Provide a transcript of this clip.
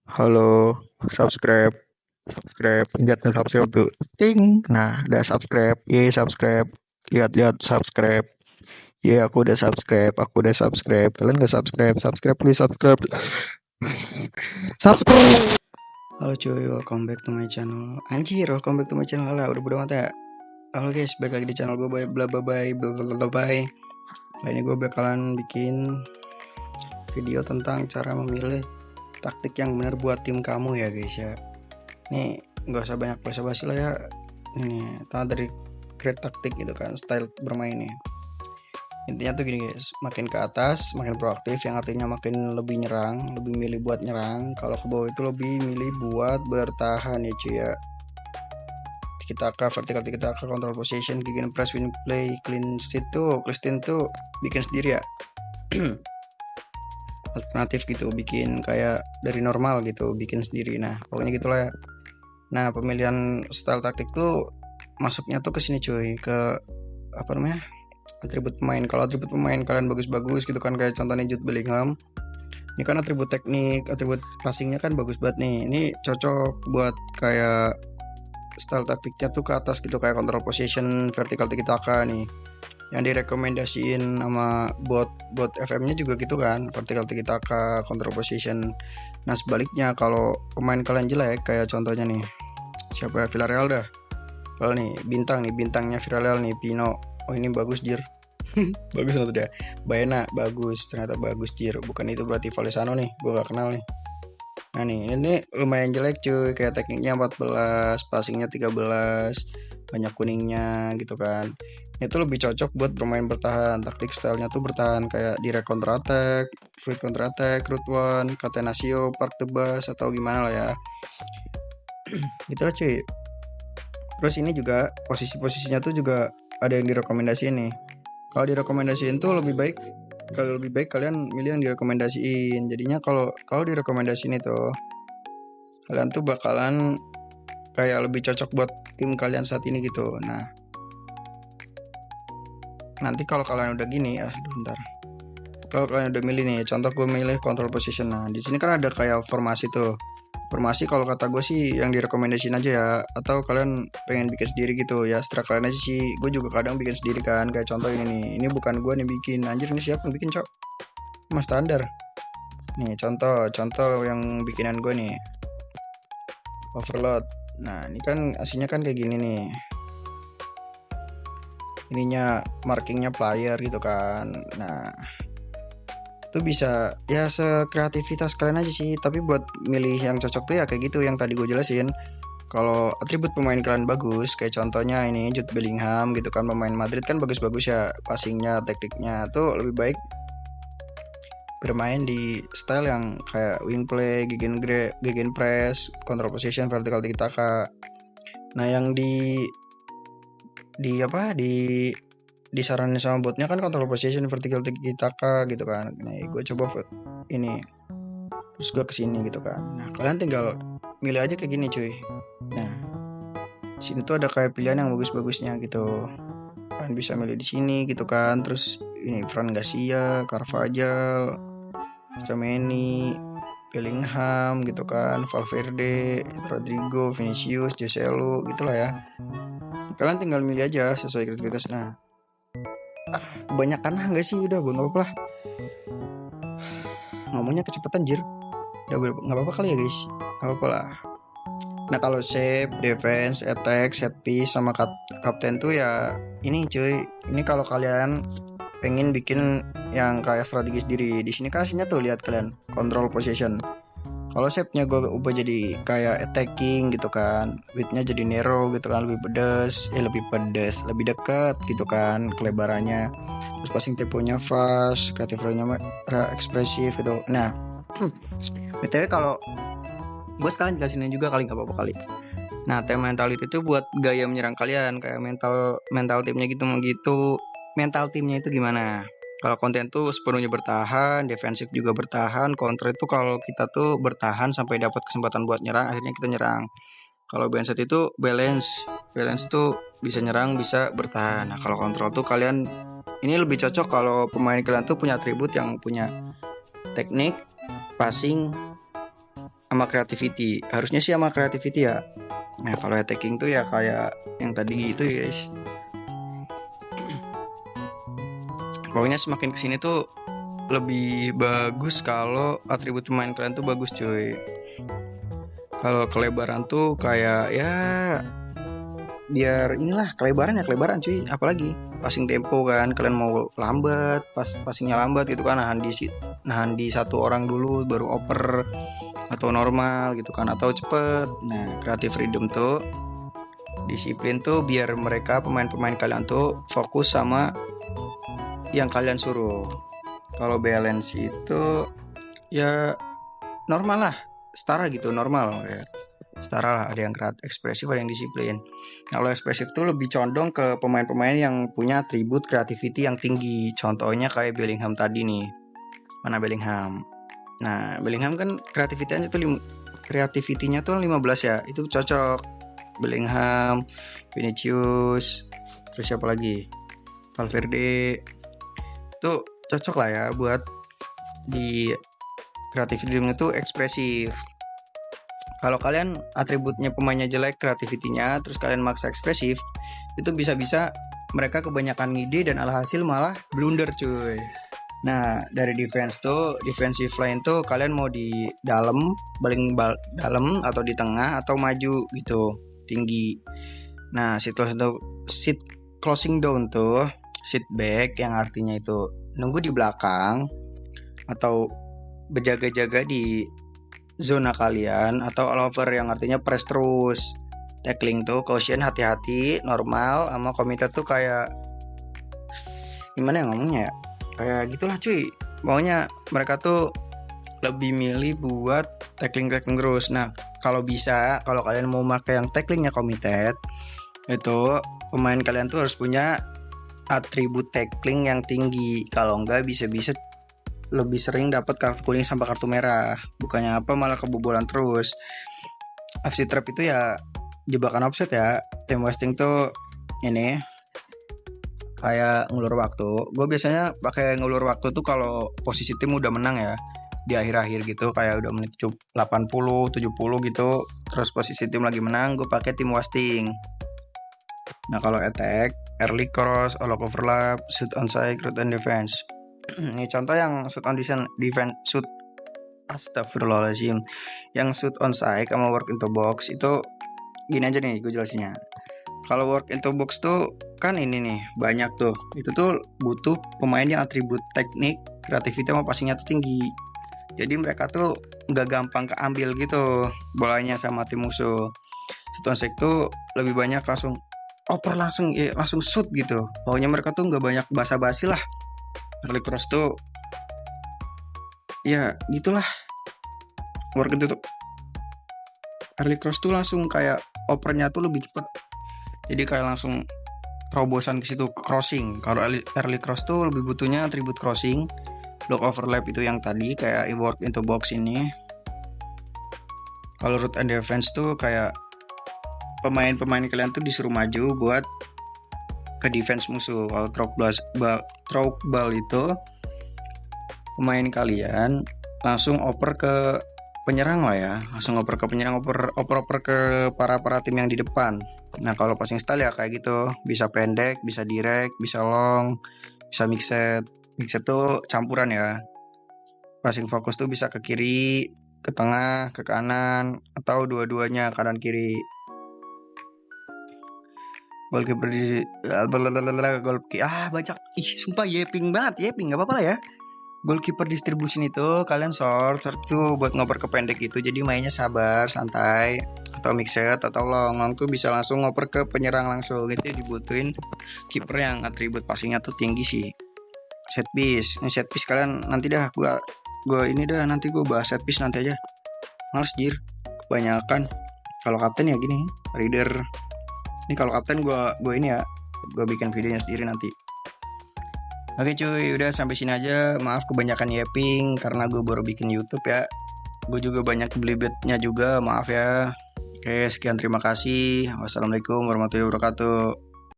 Halo, subscribe, subscribe, pencet subscribe tuh, ting. Nah, udah subscribe, subscribe, lihat-lihat subscribe, aku udah subscribe, aku udah subscribe. Kalian nggak subscribe, subscribe, please subscribe, subscribe. Halo cuy, welcome back to my channel. Anjir, welcome back to my channel lah. Udah bodo amat ya. Halo guys, balik lagi di channel gue, bla bla bla bla bla bla bla. Kali ini gue bakalan bikin video tentang cara memilih taktik yang benar buat tim kamu ya guys ya. Nih nggak usah banyak basa-basi lah ya. Ini tanda dari create taktik gitu kan, style bermain nih. Intinya tuh gini guys, makin ke atas makin proaktif, yang artinya makin lebih nyerang, lebih milih buat nyerang. Kalau ke bawah itu lebih milih buat bertahan ya cuy ya. Kita ke vertical, kita ke control position, gegen press, win play, clean sheet tuh, Christine tuh bikin sendiri ya. Alternatif gitu, bikin kayak dari normal gitu, bikin sendiri. Nah pokoknya gitulah ya. Nah pemilihan style taktik tuh masuknya tuh ke sini cuy, ke apa namanya, atribut pemain. Kalau atribut pemain kalian bagus-bagus gitu kan, kayak contohnya Jude Bellingham, ini kan atribut teknik, atribut passingnya kan bagus banget nih. Ini cocok buat kayak style taktiknya tuh ke atas gitu, kayak control position, vertical tiki taka nih, yang direkomendasiin sama bot FM-nya juga gitu kan, vertical tiki taka, control position. Nah sebaliknya kalau pemain kalian jelek, kayak contohnya nih siapa ya, Villarreal dah. Kalau nih bintangnya Villarreal nih, Pino. Oh ini bagus jir. Bagus atau dia? Baena bagus, ternyata bagus jir. Bukan itu berarti Valesano nih, gue gak kenal nih. Nah nih, ini lumayan jelek cuy, kayak tekniknya 14, passingnya 13, banyak kuningnya gitu kan. Itu lebih cocok buat bermain bertahan. Taktik stylenya tuh bertahan, kayak direct counter attack, fluid counter attack, root one, catenaccio, park the bus, atau gimana lah ya. Gitu lah cuy. Terus ini juga posisi-posisinya tuh juga ada yang direkomendasiin nih. Kalau direkomendasiin tuh lebih baik, kalau lebih baik kalian milih yang direkomendasiin. Jadinya kalau direkomendasiin itu kalian tuh bakalan kayak lebih cocok buat tim kalian saat ini gitu. Nah, nanti kalau kalian udah gini, bentar. Kalau kalian udah milih nih, contoh gue milih control position. Nah, di sini kan ada kayak formasi tuh. Formasi kalau kata gue sih yang direkomendasiin aja ya, atau kalian pengen bikin sendiri gitu ya, setelah kalian aja sih. Gue juga kadang bikin sendiri kan, kayak contoh ini nih. Ini bukan gue nih bikin, anjir ini siapa yang bikin cok? Mas standar. Nih contoh yang bikinan gue nih, overload. Nah ini kan aslinya kan kayak gini nih, ininya markingnya player gitu kan. Nah itu bisa ya sekreativitas kalian aja sih, tapi buat milih yang cocok tuh ya kayak gitu yang tadi gue jelasin. Kalau atribut pemain kalian bagus, kayak contohnya ini Jude Bellingham gitu kan, pemain Madrid kan bagus-bagus ya, passingnya, tekniknya tuh lebih baik bermain di style yang kayak wing play, gegen press, control position, vertical tiki taka. Nah yang di apa disaranin sama botnya kan control position, vertical tiki taka gitu kan. Nah gue coba ini, terus gue kesini gitu kan. Nah kalian tinggal milih aja kayak gini cuy. Nah sini tuh ada kayak pilihan yang bagus-bagusnya gitu, kalian bisa milih di sini gitu kan. Terus ini Fran Garcia, Carvajal, Tchouaméni, Bellingham gitu kan, Valverde, Rodrigo, Vinicius, Joselu gitulah ya. Kalian tinggal milih aja sesuai kreativitas. Nah kebanyakan enggak sih, udah gue nggak apa-apa lah, ngomongnya kecepatan jir, udah nggak apa-apa kali ya guys, nggak apa-apa lah. Nah kalau save, defense, attack, set piece sama kapten tuh ya ini cuy. Ini kalau kalian pengen bikin yang kayak strategis diri, di sini kan aslinya tuh lihat kalian control position. Kalau save-nya gue ubah jadi kayak attacking gitu kan, width-nya jadi narrow gitu kan, lebih lebih dekat gitu kan kelebarannya. Terus passing temponya fast, creative range-nya ekspresif gitu. Nah btw kalau gue sekalian jelasin juga kali, nggak apa-apa kali. Nah team mentality itu buat gaya menyerang kalian, kayak mental timnya gitu. Mental timnya itu gimana? Kalau konten tuh sepenuhnya bertahan, defensif juga bertahan. Counter itu kalau kita tuh bertahan sampai dapat kesempatan buat nyerang, akhirnya kita nyerang. Kalau Benset itu balance tuh bisa nyerang, bisa bertahan. Nah kalau kontrol tuh kalian ini lebih cocok kalau pemain kalian tuh punya atribut yang punya teknik, passing, sama creativity. Harusnya sih sama creativity ya. Nah kalau attacking tuh ya kayak yang tadi gitu ya guys. Pokoknya semakin kesini tuh lebih bagus kalau atribut pemain kalian tuh bagus cuy. Kalau kelebaran tuh kayak ya biar inilah kelebaran cuy. Apalagi passing tempo kan, kalian mau lambat, passingnya lambat gitu kan, nahan di satu orang dulu baru oper atau normal gitu kan, atau cepet. Nah creative freedom tuh disiplin tuh biar mereka pemain-pemain kalian tuh fokus sama yang kalian suruh. Kalau balance itu ya normal lah, setara gitu, normal ya. Setara lah, ada yang ekspresif, ada yang disiplin. Nah, kalau ekspresif tuh lebih condong ke pemain-pemain yang punya atribut creativity yang tinggi. Contohnya kayak Bellingham tadi nih. Mana Bellingham? Nah, Bellingham kan kreativitinya tuh 15 ya. Itu cocok. Bellingham, Vinicius, terus siapa lagi? Valverde. Itu cocok lah ya buat di creativity itu ekspresif. Kalau kalian atributnya pemainnya jelek, kreativitinya, terus kalian maksa ekspresif, itu bisa-bisa mereka kebanyakan ngide dan alhasil malah blunder cuy. Nah dari defense tuh, defensive line tuh kalian mau di dalam, dalam atau di tengah atau maju gitu, tinggi. Nah sit closing down tuh, sit back yang artinya itu nunggu di belakang atau berjaga-jaga di zona kalian, atau all over yang artinya press terus. Tackling tuh caution, hati-hati, normal, sama committed tuh kayak gimana ya ngomongnya ya, kayak gitulah cuy. Pokoknya mereka tuh lebih milih buat tackling terus. Nah kalau bisa, kalau kalian mau pakai yang tacklingnya committed, itu pemain kalian tuh harus punya atribut tackling yang tinggi. Kalau enggak bisa-bisa lebih sering dapat kartu kuning sampai kartu merah. Bukannya apa malah kebobolan terus. FC trap itu ya jebakan offset ya. Time wasting tuh ini kayak ngulur waktu. Gue biasanya pakai ngulur waktu tuh kalau posisi tim udah menang ya, di akhir-akhir gitu, kayak udah menit 80, 70 gitu, terus posisi tim lagi menang, gue pakai tim wasting. Nah kalau attack, early cross, all overlap, shoot onside, root and defense. Ini contoh yang shoot on defense, shoot, astagfirullahaladzim, yang shoot onside sama work into box itu gini aja nih gue jelasinnya. Kalau work into box tuh kan ini nih banyak tuh, itu tuh butuh pemain yang atribut teknik, kreativitas sama passingnya tuh tinggi. Jadi mereka tuh nggak gampang keambil gitu bolanya sama tim musuh. Shoot onside tuh lebih banyak langsung oper, langsung shoot gitu. Pokoknya mereka tuh nggak banyak basa-basi lah. Early cross tuh ya gitulah, work itu tuh early cross tuh langsung kayak opernya tuh lebih cepet, jadi kayak langsung terobosan ke situ, crossing. Kalau early cross tuh lebih butuhnya atribut crossing, block overlap itu yang tadi kayak work into box ini. Kalau root and defense tuh kayak pemain-pemain kalian tuh disuruh maju buat ke defense musuh. Kalau throw ball itu pemain kalian langsung oper ke penyerang lah ya, langsung oper ke penyerang, oper ke para tim yang di depan. Nah kalau passing style ya kayak gitu, bisa pendek, bisa direct, bisa long, bisa mixed tuh campuran ya. Passing fokus tuh bisa ke kiri, ke tengah, ke kanan, atau dua-duanya, kanan kiri. Goalkeeper di banyak sumpah yeping nggak apa-apa lah ya. Goalkeeper distribution itu kalian short tuh buat ngoper ke pendek gitu, jadi mainnya sabar, santai, atau mixed atau long tuh bisa langsung ngoper ke penyerang langsung gitu. Dibutuhin kiper yang atribut passingnya tuh tinggi sih. Set piece, ini set piece kalian nanti dah nanti gue bahas set piece nanti aja, males jir kebanyakan. Kalau kapten ya gini, reader. Ini kalau kapten gue ini ya, gue bikin videonya sendiri nanti. Oke cuy, udah sampai sini aja. Maaf kebanyakan yapping karena gue baru bikin YouTube ya. Gue juga banyak belibetnya juga, maaf ya. Oke, sekian, terima kasih. Wassalamualaikum warahmatullahi wabarakatuh.